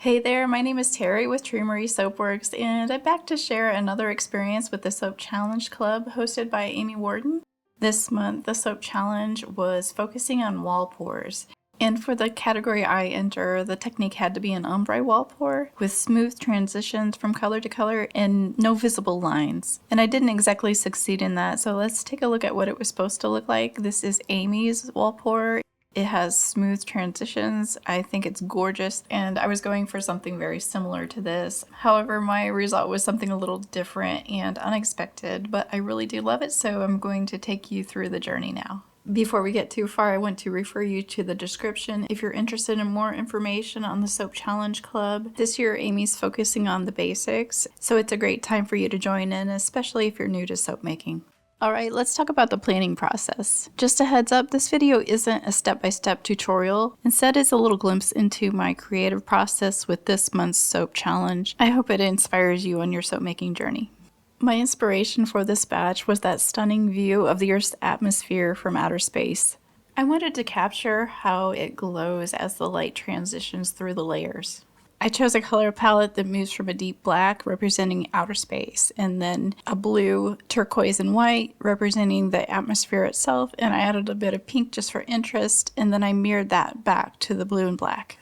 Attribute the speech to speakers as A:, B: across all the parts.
A: Hey there, my name is Terry with Tree Marie Soapworks, and I'm back to share another experience with the Soap Challenge Club hosted by Amy Warden. This month, the Soap Challenge was focusing on wall pours. And for the category I enter, the technique had to be an ombre wall pour with smooth transitions from color to color and no visible lines. And I didn't exactly succeed in that, so let's take a look at what it was supposed to look like. This is Amy's wall pour. It has smooth transitions. I think it's gorgeous, and I was going for something very similar to this. However, my result was something a little different and unexpected, but I really do love it, so I'm going to take you through the journey now. Before we get too far, I want to refer you to the description if you're interested in more information on the Soap Challenge Club. This year, Amy's focusing on the basics, so it's a great time for you to join in, especially if you're new to soap making. Alright, let's talk about the planning process. Just a heads up, this video isn't a step-by-step tutorial. Instead, it's a little glimpse into my creative process with this month's soap challenge. I hope it inspires you on your soap making journey. My inspiration for this batch was that stunning view of the Earth's atmosphere from outer space. I wanted to capture how it glows as the light transitions through the layers. I chose a color palette that moves from a deep black representing outer space, and then a blue, turquoise, and white representing the atmosphere itself, and I added a bit of pink just for interest, and then I mirrored that back to the blue and black.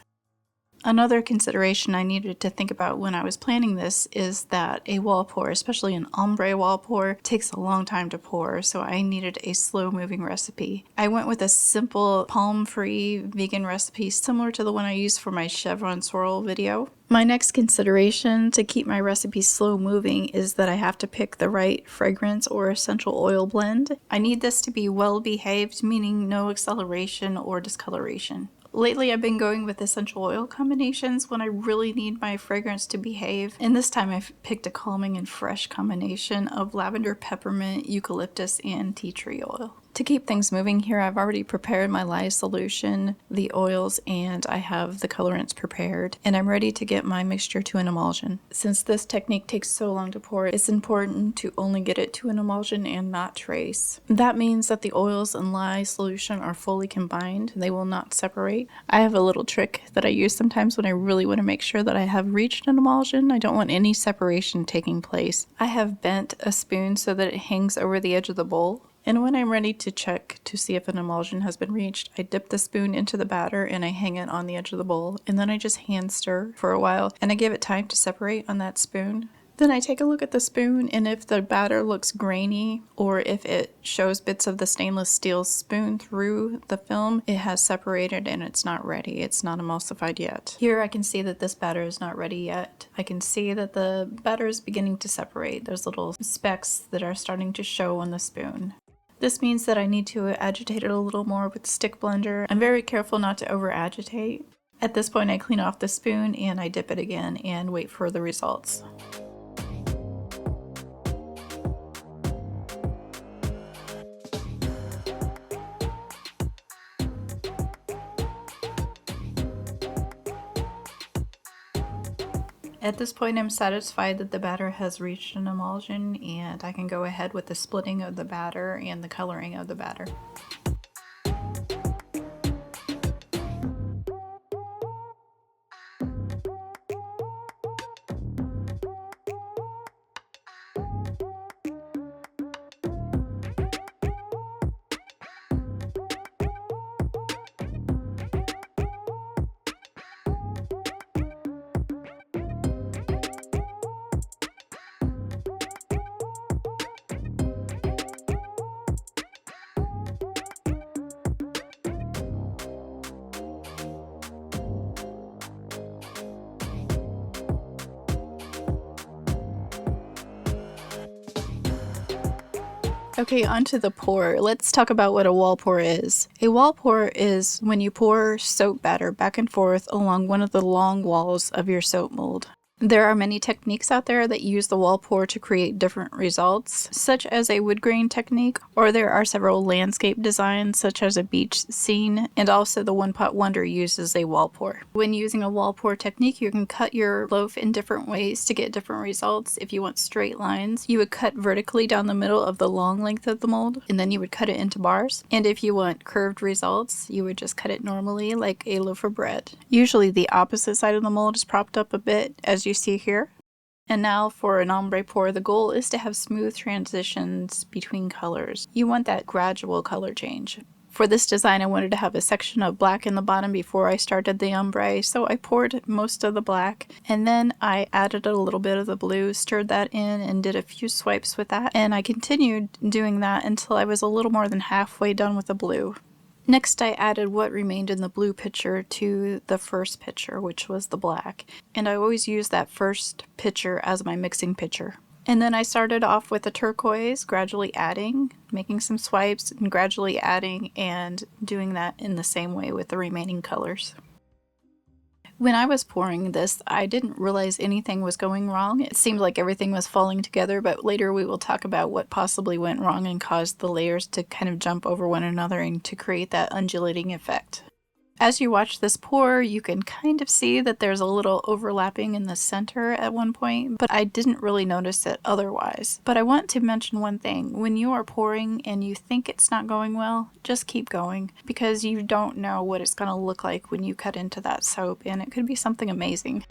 A: Another consideration I needed to think about when I was planning this is that a wall pour, especially an ombre wall pour, takes a long time to pour, so I needed a slow-moving recipe. I went with a simple palm-free vegan recipe similar to the one I used for my chevron swirl video. My next consideration to keep my recipe slow-moving is that I have to pick the right fragrance or essential oil blend. I need this to be well-behaved, meaning no acceleration or discoloration. Lately, I've been going with essential oil combinations when I really need my fragrance to behave, and this time I've picked a calming and fresh combination of lavender, peppermint, eucalyptus, and tea tree oil. To keep things moving here, I've already prepared my lye solution, the oils, and I have the colorants prepared, and I'm ready to get my mixture to an emulsion. Since this technique takes so long to pour, it's important to only get it to an emulsion and not trace. That means that the oils and lye solution are fully combined. They will not separate. I have a little trick that I use sometimes when I really want to make sure that I have reached an emulsion. I don't want any separation taking place. I have bent a spoon so that it hangs over the edge of the bowl. And when I'm ready to check to see if an emulsion has been reached, I dip the spoon into the batter and I hang it on the edge of the bowl. And then I just hand stir for a while and I give it time to separate on that spoon. Then I take a look at the spoon, and if the batter looks grainy or if it shows bits of the stainless steel spoon through the film, it has separated and it's not ready. It's not emulsified yet. Here I can see that this batter is not ready yet. I can see that the batter is beginning to separate. There's little specks that are starting to show on the spoon. This means that I need to agitate it a little more with the stick blender. I'm very careful not to over agitate. At this point I clean off the spoon and I dip it again and wait for the results. At this point, I'm satisfied that the batter has reached an emulsion, and I can go ahead with the splitting of the batter and the coloring of the batter. Okay, onto the pour. Let's talk about what a wall pour is. A wall pour is when you pour soap batter back and forth along one of the long walls of your soap mold. There are many techniques out there that use the wall pour to create different results, such as a wood grain technique, or there are several landscape designs such as a beach scene, and also the One Pot Wonder uses a wall pour. When using a wall pour technique, you can cut your loaf in different ways to get different results. If you want straight lines, you would cut vertically down the middle of the long length of the mold, and then you would cut it into bars. And if you want curved results, you would just cut it normally like a loaf of bread. Usually the opposite side of the mold is propped up a bit, as you see here. And now for an ombre pour, the goal is to have smooth transitions between colors. You want that gradual color change. For this design, I wanted to have a section of black in the bottom before I started the ombre, so I poured most of the black, and then I added a little bit of the blue, stirred that in, and did a few swipes with that, and I continued doing that until I was a little more than halfway done with the blue. Next, I added what remained in the blue pitcher to the first pitcher, which was the black, and I always use that first pitcher as my mixing pitcher. And then I started off with the turquoise, gradually adding, making some swipes, and gradually adding, and doing that in the same way with the remaining colors. When I was pouring this, I didn't realize anything was going wrong. It seemed like everything was falling together, but later we will talk about what possibly went wrong and caused the layers to kind of jump over one another and to create that undulating effect. As you watch this pour, you can kind of see that there's a little overlapping in the center at one point, but I didn't really notice it otherwise. But I want to mention one thing. When you are pouring and you think it's not going well, just keep going, because you don't know what it's going to look like when you cut into that soap, and it could be something amazing.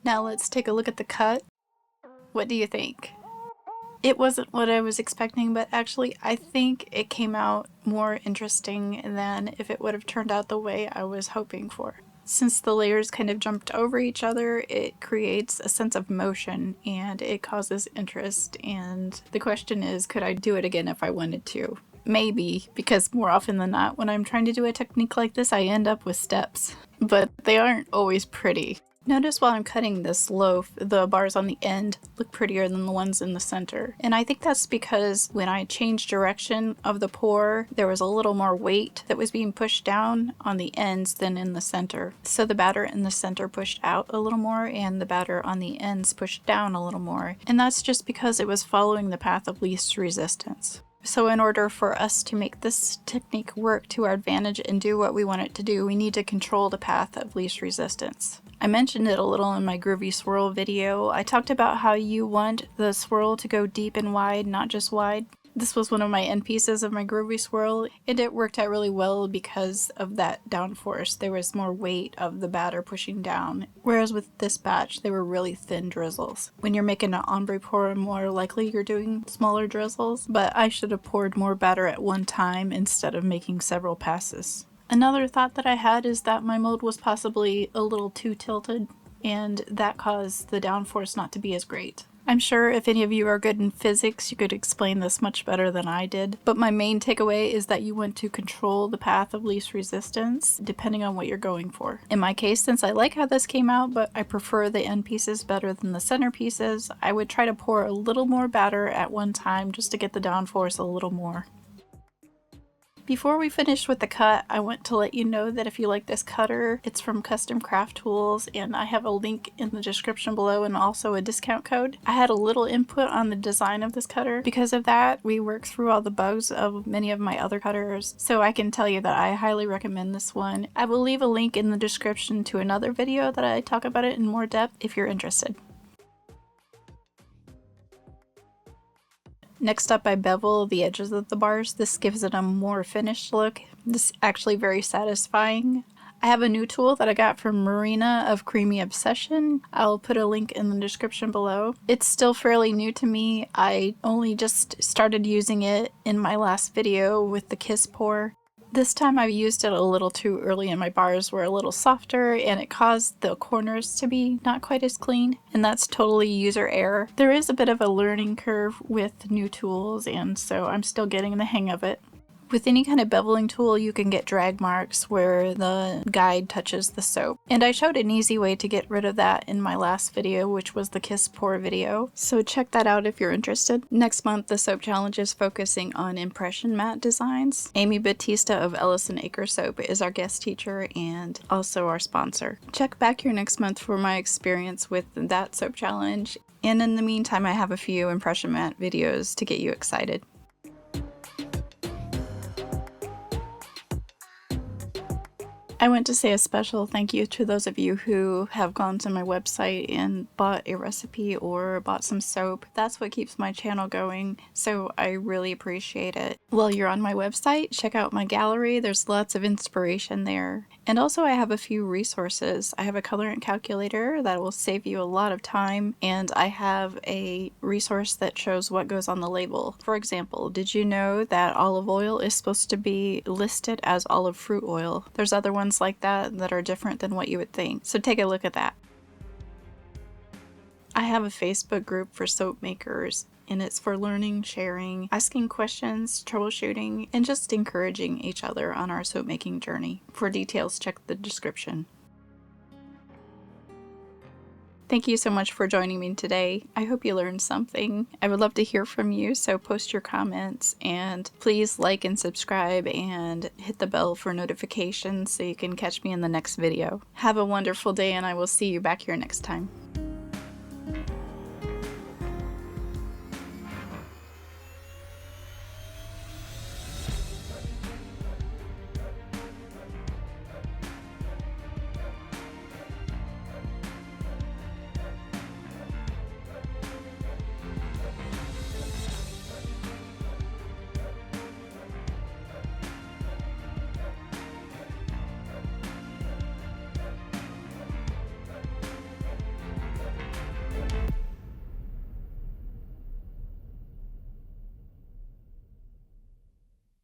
A: Now let's take a look at the cut. What do you think? It wasn't what I was expecting, but actually I think it came out more interesting than if it would have turned out the way I was hoping for. Since the layers kind of jumped over each other, it creates a sense of motion and it causes interest, and the question is, could I do it again if I wanted to? Maybe, because more often than not, when I'm trying to do a technique like this, I end up with steps, but they aren't always pretty. Notice while I'm cutting this loaf, the bars on the end look prettier than the ones in the center. And I think that's because when I changed direction of the pour, there was a little more weight that was being pushed down on the ends than in the center. So the batter in the center pushed out a little more and the batter on the ends pushed down a little more. And that's just because it was following the path of least resistance. So in order for us to make this technique work to our advantage and do what we want it to do, we need to control the path of least resistance. I mentioned it a little in my groovy swirl video. I talked about how you want the swirl to go deep and wide, not just wide. This was one of my end pieces of my groovy swirl, and it worked out really well because of that downforce. There was more weight of the batter pushing down, whereas with this batch, they were really thin drizzles. When you're making an ombre pour, more likely you're doing smaller drizzles, but I should have poured more batter at one time instead of making several passes. Another thought that I had is that my mold was possibly a little too tilted, and that caused the downforce not to be as great. I'm sure if any of you are good in physics, you could explain this much better than I did, but my main takeaway is that you want to control the path of least resistance depending on what you're going for. In my case, since I like how this came out, but I prefer the end pieces better than the center pieces, I would try to pour a little more batter at one time just to get the downforce a little more. Before we finish with the cut, I want to let you know that if you like this cutter, it's from Custom Craft Tools, and I have a link in the description below and also a discount code. I had a little input on the design of this cutter. Because of that, we worked through all the bugs of many of my other cutters, so I can tell you that I highly recommend this one. I will leave a link in the description to another video that I talk about it in more depth if you're interested. Next up, I bevel the edges of the bars. This gives it a more finished look. This is actually very satisfying. I have a new tool that I got from Marina of Creamy Obsession. I'll put a link in the description below. It's still fairly new to me. I only just started using it in my last video with the kiss pour. This time I used it a little too early and my bars were a little softer and it caused the corners to be not quite as clean, and that's totally user error. There is a bit of a learning curve with new tools, and so I'm still getting the hang of it. With any kind of beveling tool, you can get drag marks where the guide touches the soap. And I showed an easy way to get rid of that in my last video, which was the kiss pour video. So check that out if you're interested. Next month, the soap challenge is focusing on impression mat designs. Amy Batista of Ellison Acre Soap is our guest teacher and also our sponsor. Check back here next month for my experience with that soap challenge. And in the meantime, I have a few impression mat videos to get you excited. I want to say a special thank you to those of you who have gone to my website and bought a recipe or bought some soap. That's what keeps my channel going, so I really appreciate it. While you're on my website, check out my gallery. There's lots of inspiration there. And also I have a few resources. I have a colorant calculator that will save you a lot of time, and I have a resource that shows what goes on the label. For example, did you know that olive oil is supposed to be listed as olive fruit oil? There's other ones like that are different than what you would think, so take a look at that. I have a Facebook group for soap makers, and it's for learning, sharing, asking questions, troubleshooting, and just encouraging each other on our soap making journey. For details, check the description. Thank you so much for joining me today. I hope you learned something. I would love to hear from you, so post your comments and please like and subscribe and hit the bell for notifications so you can catch me in the next video. Have a wonderful day and I will see you back here next time.